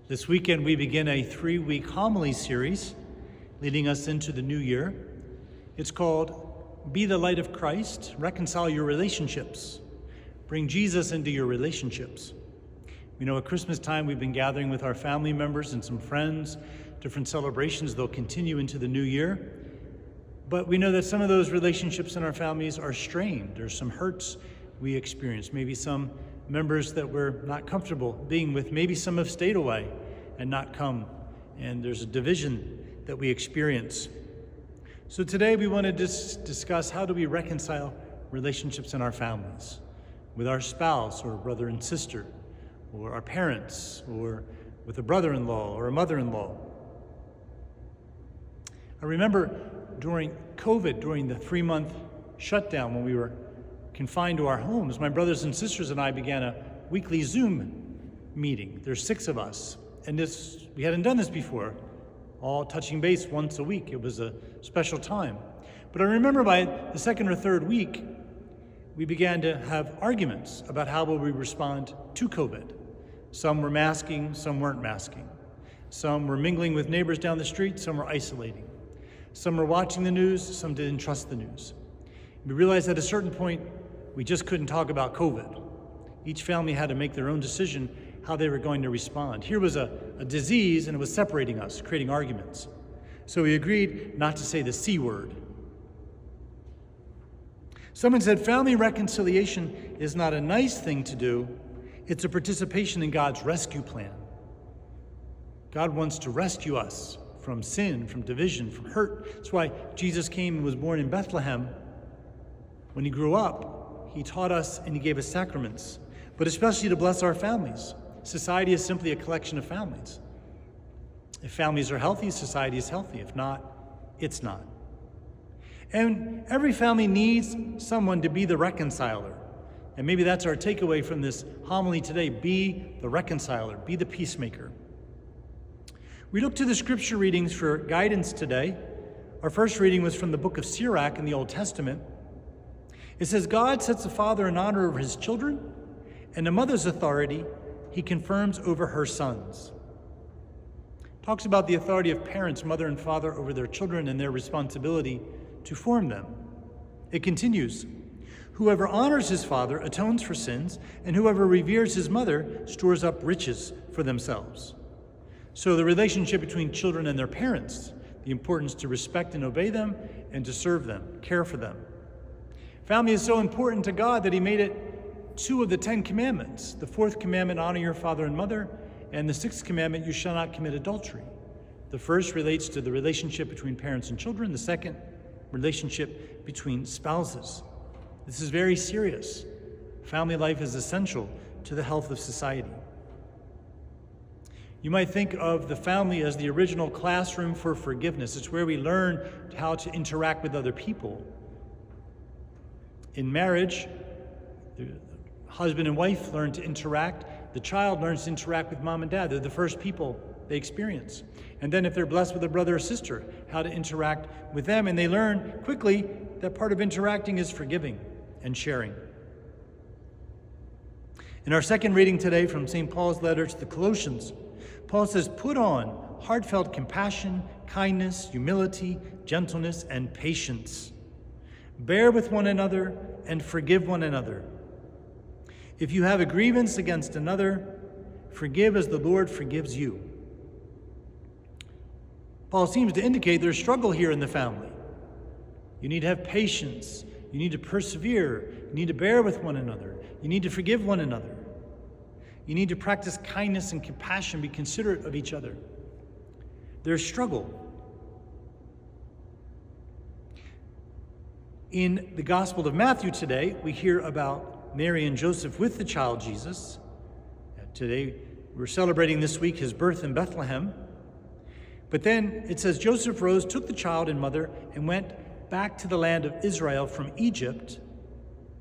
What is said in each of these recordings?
This weekend we begin a 3-week homily series leading us into the new year. It's called Be the Light of Christ, Reconcile Your Relationships. Bring Jesus into your relationships. We know at Christmas time we've been gathering with our family members and some friends, different celebrations. They'll continue into the new year. But we know that some of those relationships in our families are strained. There's some hurts we experience, maybe some members that we're not comfortable being with. Maybe some have stayed away and not come, and there's a division that we experience. So today we want to discuss how do we reconcile relationships in our families with our spouse or brother and sister, or our parents, or with a brother-in-law or a mother-in-law. I remember during COVID, during the 3-month shutdown when we were confined to our homes, my brothers and sisters and I began a weekly Zoom meeting. There's 6 of us, and we hadn't done this before, all touching base once a week. It was a special time. But I remember by the 2nd or 3rd week, we began to have arguments about how will we respond to COVID. Some were masking, some weren't masking. Some were mingling with neighbors down the street, some were isolating. Some were watching the news, some didn't trust the news. We realized at a certain point, we just couldn't talk about COVID. Each family had to make their own decision how they were going to respond. Here was a disease, and it was separating us, creating arguments. So we agreed not to say the C word. Someone said family reconciliation is not a nice thing to do, it's a participation in God's rescue plan. God wants to rescue us from sin, from division, from hurt. That's why Jesus came and was born in Bethlehem. When he grew up, he taught us and he gave us sacraments, but especially to bless our families. Society is simply a collection of families. If families are healthy, society is healthy. If not, it's not. And every family needs someone to be the reconciler. And maybe that's our takeaway from this homily today. Be the reconciler, be the peacemaker. We look to the scripture readings for guidance today. Our first reading was from the book of Sirach in the Old Testament. It says, God sets a father in honor over his children, and a mother's authority he confirms over her sons. Talks about the authority of parents, mother and father, over their children and their responsibility to form them. It continues, whoever honors his father atones for sins, and whoever reveres his mother stores up riches for themselves. So the relationship between children and their parents, the importance to respect and obey them and to serve them, care for them. Family is so important to God that he made it 2 of the 10 commandments. The 4th commandment, honor your father and mother, and the 6th commandment, you shall not commit adultery. The first relates to the relationship between parents and children. The second, relationship between spouses. This is very serious. Family life is essential to the health of society. You might think of the family as the original classroom for forgiveness. It's where we learn how to interact with other people. In marriage, the husband and wife learn to interact. The child learns to interact with mom and dad. They're the first people they experience. And then if they're blessed with a brother or sister, how to interact with them. And they learn quickly that part of interacting is forgiving and sharing. In our second reading today from St. Paul's letter to the Colossians, Paul says, put on heartfelt compassion, kindness, humility, gentleness, and patience. Bear with one another and forgive one another. If you have a grievance against another, forgive as the Lord forgives you. Paul seems to indicate there's struggle here in the family. You need to have patience. You need to persevere. You need to bear with one another. You need to forgive one another. You need to practice kindness and compassion, be considerate of each other. There's struggle. In the Gospel of Matthew today, we hear about Mary and Joseph with the child Jesus. Today, we're celebrating this week his birth in Bethlehem. But then it says, Joseph rose, took the child and mother, and went back to the land of Israel from Egypt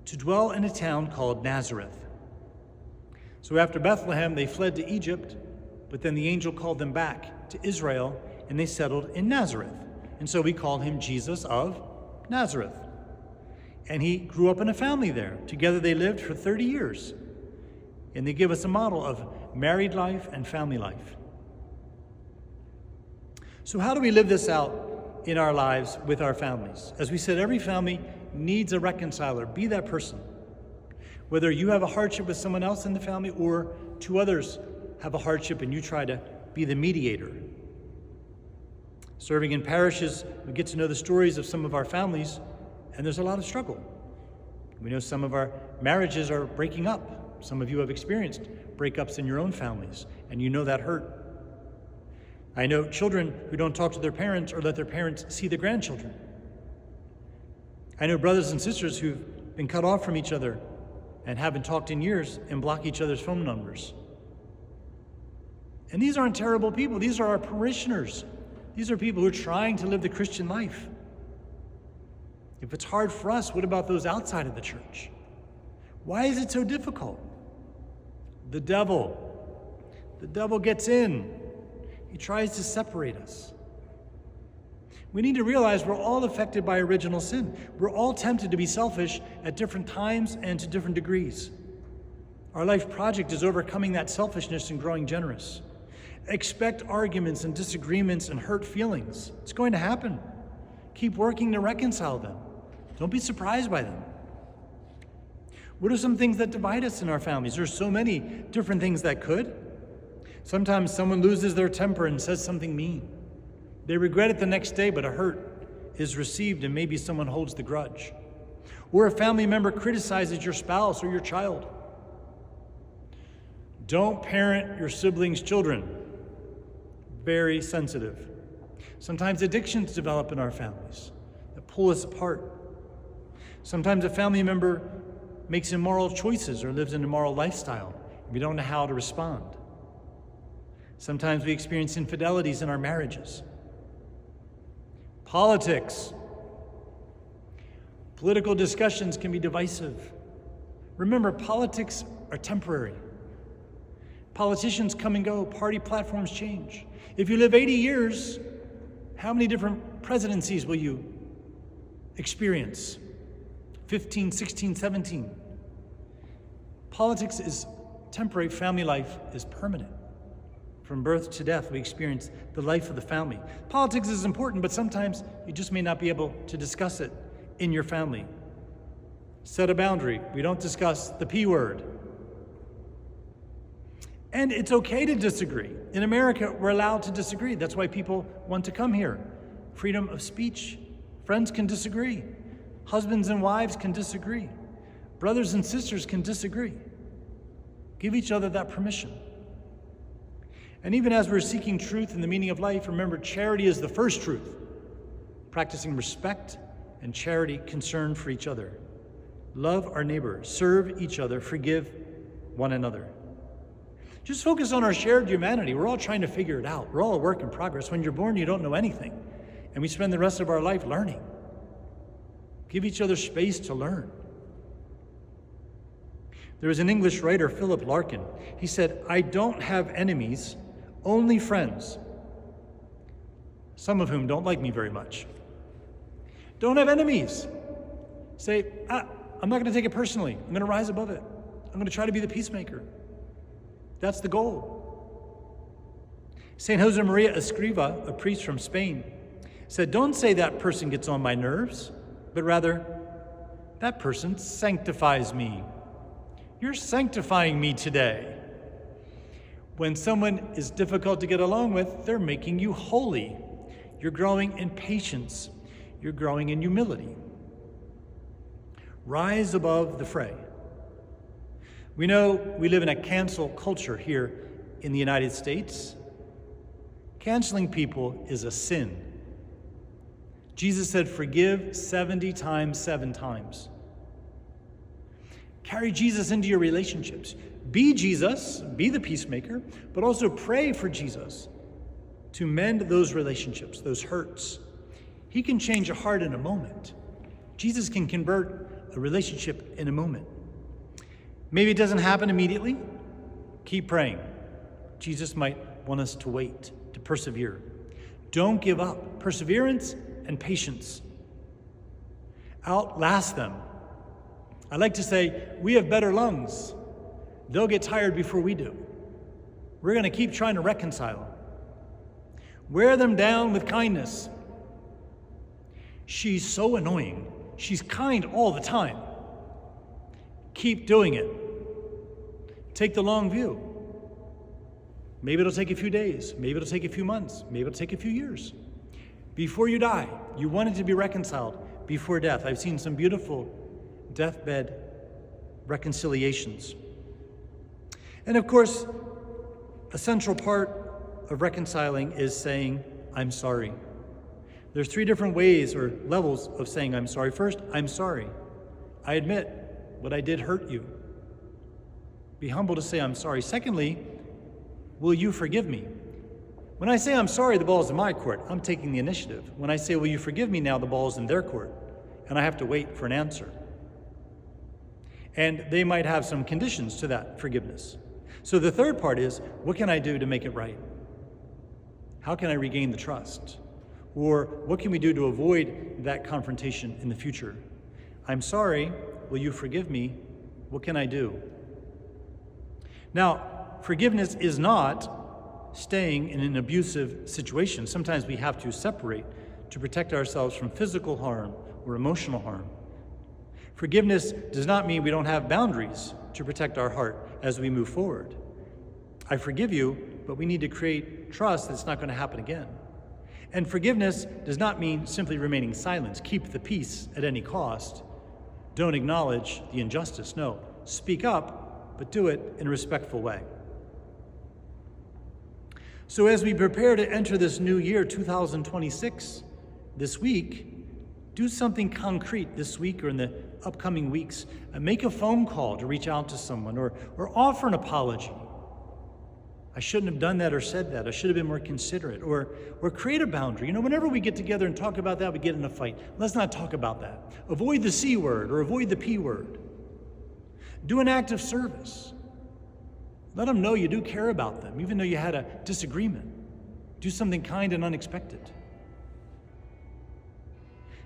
to dwell in a town called Nazareth. So after Bethlehem, they fled to Egypt, but then the angel called them back to Israel, and they settled in Nazareth. And so we call him Jesus of Nazareth. And he grew up in a family there. Together they lived for 30 years. And they give us a model of married life and family life. So how do we live this out in our lives with our families? As we said, every family needs a reconciler. Be that person. Whether you have a hardship with someone else in the family or two others have a hardship and you try to be the mediator. Serving in parishes, we get to know the stories of some of our families, and there's a lot of struggle. We know some of our marriages are breaking up. Some of you have experienced breakups in your own families, and you know that hurt. I know children who don't talk to their parents or let their parents see the grandchildren. I know brothers and sisters who've been cut off from each other and haven't talked in years and block each other's phone numbers. And these aren't terrible people. These are our parishioners. These are people who are trying to live the Christian life. If it's hard for us, what about those outside of the church? Why is it so difficult? The devil gets in. He tries to separate us. We need to realize we're all affected by original sin. We're all tempted to be selfish at different times and to different degrees. Our life project is overcoming that selfishness and growing generous. Expect arguments and disagreements and hurt feelings. It's going to happen. Keep working to reconcile them. Don't be surprised by them. What are some things that divide us in our families? There's so many different things that could. Sometimes someone loses their temper and says something mean. They regret it the next day, but a hurt is received and maybe someone holds the grudge. Or a family member criticizes your spouse or your child. Don't parent your siblings' children. Very sensitive. Sometimes addictions develop in our families that pull us apart. Sometimes a family member makes immoral choices or lives an immoral lifestyle, and we don't know how to respond. Sometimes we experience infidelities in our marriages. Politics. Political discussions can be divisive. Remember, politics are temporary. Politicians come and go. Party platforms change. If you live 80 years, how many different presidencies will you experience? 15, 16, 17. Politics is temporary. Family life is permanent. From birth to death, we experience the life of the family. Politics is important, but sometimes you just may not be able to discuss it in your family. Set a boundary. We don't discuss the P word. And it's okay to disagree. In America, we're allowed to disagree. That's why people want to come here. Freedom of speech. Friends can disagree. Husbands and wives can disagree. Brothers and sisters can disagree. Give each other that permission. And even as we're seeking truth and the meaning of life, remember, charity is the first truth. Practicing respect and charity, concern for each other. Love our neighbor, serve each other, forgive one another. Just focus on our shared humanity. We're all trying to figure it out. We're all a work in progress. When you're born, you don't know anything. And we spend the rest of our life learning. Give each other space to learn. There was an English writer, Philip Larkin. He said, "I don't have enemies, only friends. Some of whom don't like me very much." Don't have enemies. Say, I'm not going to take it personally. I'm going to rise above it. I'm going to try to be the peacemaker. That's the goal. St. Josemaria Escriva, a priest from Spain, said, "Don't say that person gets on my nerves, but rather, that person sanctifies me. You're sanctifying me today." When someone is difficult to get along with, they're making you holy. You're growing in patience. You're growing in humility. Rise above the fray. We know we live in a cancel culture here in the United States. Canceling people is a sin. Jesus said, "Forgive 70 times, 7 times." Carry Jesus into your relationships. Be Jesus, be the peacemaker, but also pray for Jesus to mend those relationships, those hurts. He can change a heart in a moment. Jesus can convert a relationship in a moment. Maybe it doesn't happen immediately. Keep praying. Jesus might want us to wait, to persevere. Don't give up. Perseverance and patience. Outlast them. I like to say, we have better lungs. They'll get tired before we do. We're going to keep trying to reconcile. Wear them down with kindness. She's so annoying. She's kind all the time. Keep doing it. Take the long view. Maybe it'll take a few days. Maybe it'll take a few months. Maybe it'll take a few years. Before you die, you wanted to be reconciled before death. I've seen some beautiful deathbed reconciliations. And of course, a central part of reconciling is saying, I'm sorry. There's 3 different ways or levels of saying I'm sorry. First, I'm sorry. I admit what I did hurt you. Be humble to say I'm sorry. Secondly, will you forgive me? When I say I'm sorry, the ball's in my court. I'm taking the initiative. When I say, will you forgive me now, the ball's in their court, and I have to wait for an answer. And they might have some conditions to that forgiveness. So the third part is, what can I do to make it right? How can I regain the trust? Or what can we do to avoid that confrontation in the future? I'm sorry, will you forgive me? What can I do? Now, forgiveness is not staying in an abusive situation. Sometimes we have to separate to protect ourselves from physical harm or emotional harm. Forgiveness does not mean we don't have boundaries to protect our heart as we move forward. I forgive you, but we need to create trust that it's not going to happen again. And forgiveness does not mean simply remaining silent. Keep the peace at any cost. Don't acknowledge the injustice. No, speak up, but do it in a respectful way. So as we prepare to enter this new year, 2026, this week, do something concrete this week or in the upcoming weeks. Make a phone call to reach out to someone or offer an apology. I shouldn't have done that or said that. I should have been more considerate. Or create a boundary. Whenever we get together and talk about that, we get in a fight. Let's not talk about that. Avoid the C word or avoid the P word. Do an act of service. Let them know you do care about them, even though you had a disagreement. Do something kind and unexpected.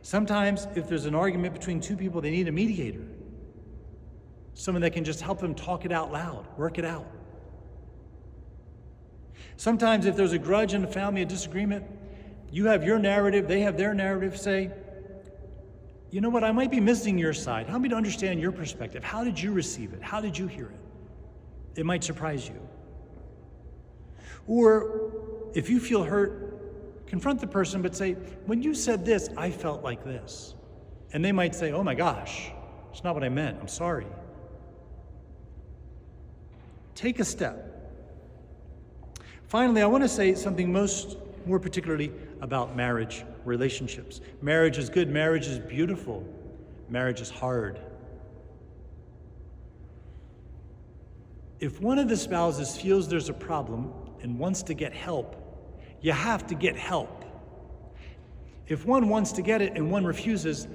Sometimes, if there's an argument between 2 people, they need a mediator. Someone that can just help them talk it out loud, work it out. Sometimes, if there's a grudge in the family, a disagreement, you have your narrative, they have their narrative. Say, you know what, I might be missing your side. Help me to understand your perspective. How did you receive it? How did you hear it? It might surprise you. Or if you feel hurt, confront the person, but say, when you said this, I felt like this. And they might say, oh my gosh, it's not what I meant. I'm sorry. Take a step. Finally, I want to say something more particularly about marriage, relationships. Marriage is good. Marriage is beautiful. Marriage is hard. If one of the spouses feels there's a problem and wants to get help, you have to get help. If one wants to get it and one refuses,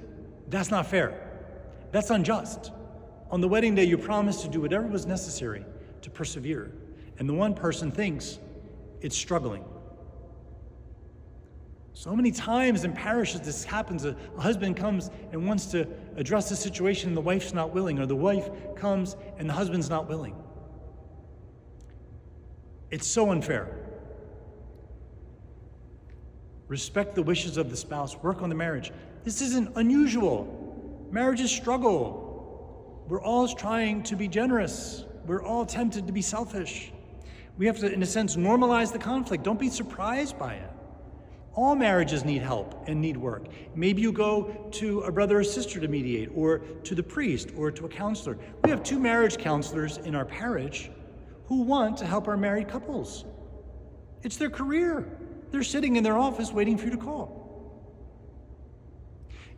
that's not fair. That's unjust. On the wedding day, you promised to do whatever was necessary to persevere, and the one person thinks it's struggling. So many times in parishes this happens. A husband comes and wants to address the situation and the wife's not willing, or the wife comes and the husband's not willing. It's so unfair. Respect the wishes of the spouse. Work on the marriage. This isn't unusual. Marriages struggle. We're all trying to be generous. We're all tempted to be selfish. We have to, in a sense, normalize the conflict. Don't be surprised by it. All marriages need help and need work. Maybe you go to a brother or sister to mediate, or to the priest, or to a counselor. We have 2 marriage counselors in our parish who want to help our married couples. It's their career. They're sitting in their office waiting for you to call.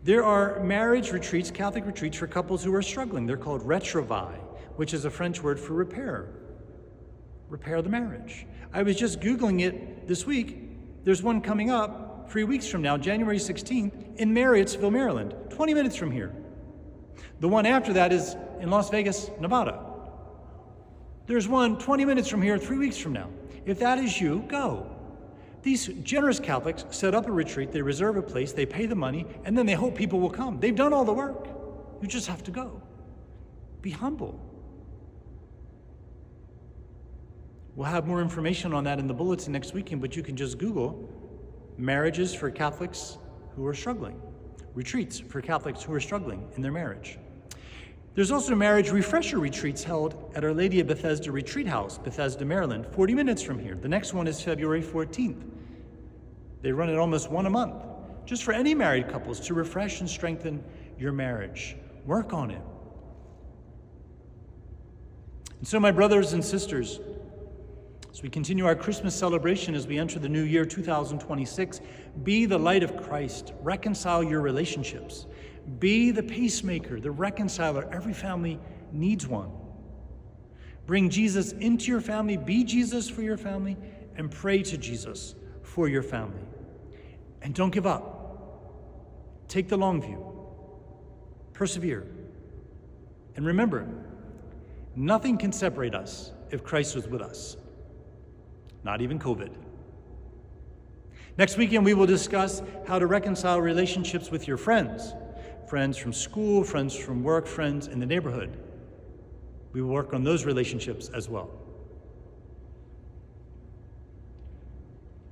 There are marriage retreats, Catholic retreats for couples who are struggling. They're called retrouvailles, which is a French word for repair. Repair the marriage. I was just Googling it this week. There's one coming up 3 weeks from now, January 16th, in Marriottsville, Maryland, 20 minutes from here. The one after that is in Las Vegas, Nevada. There's one 20 minutes from here, 3 weeks from now. If that is you, go. These generous Catholics set up a retreat, they reserve a place, they pay the money, and then they hope people will come. They've done all the work. You just have to go. Be humble. We'll have more information on that in the bulletin next weekend, but you can just Google marriages for Catholics who are struggling, retreats for Catholics who are struggling in their marriage. There's also marriage refresher retreats held at Our Lady of Bethesda Retreat House, Bethesda, Maryland, 40 minutes from here. The next one is February 14th. They run it almost one a month, just for any married couples to refresh and strengthen your marriage. Work on it. And so, my brothers and sisters, as we continue our Christmas celebration as we enter the new year 2026, be the light of Christ. Reconcile your relationships. Be the peacemaker, the reconciler. Every family needs one. Bring Jesus into your family. Be Jesus for your family. And pray to Jesus for your family. And don't give up. Take the long view. Persevere. And remember, nothing can separate us if Christ was with us. Not even COVID. Next weekend, we will discuss how to reconcile relationships with your friends. Friends from school, friends from work, friends in the neighborhood. We will work on those relationships as well.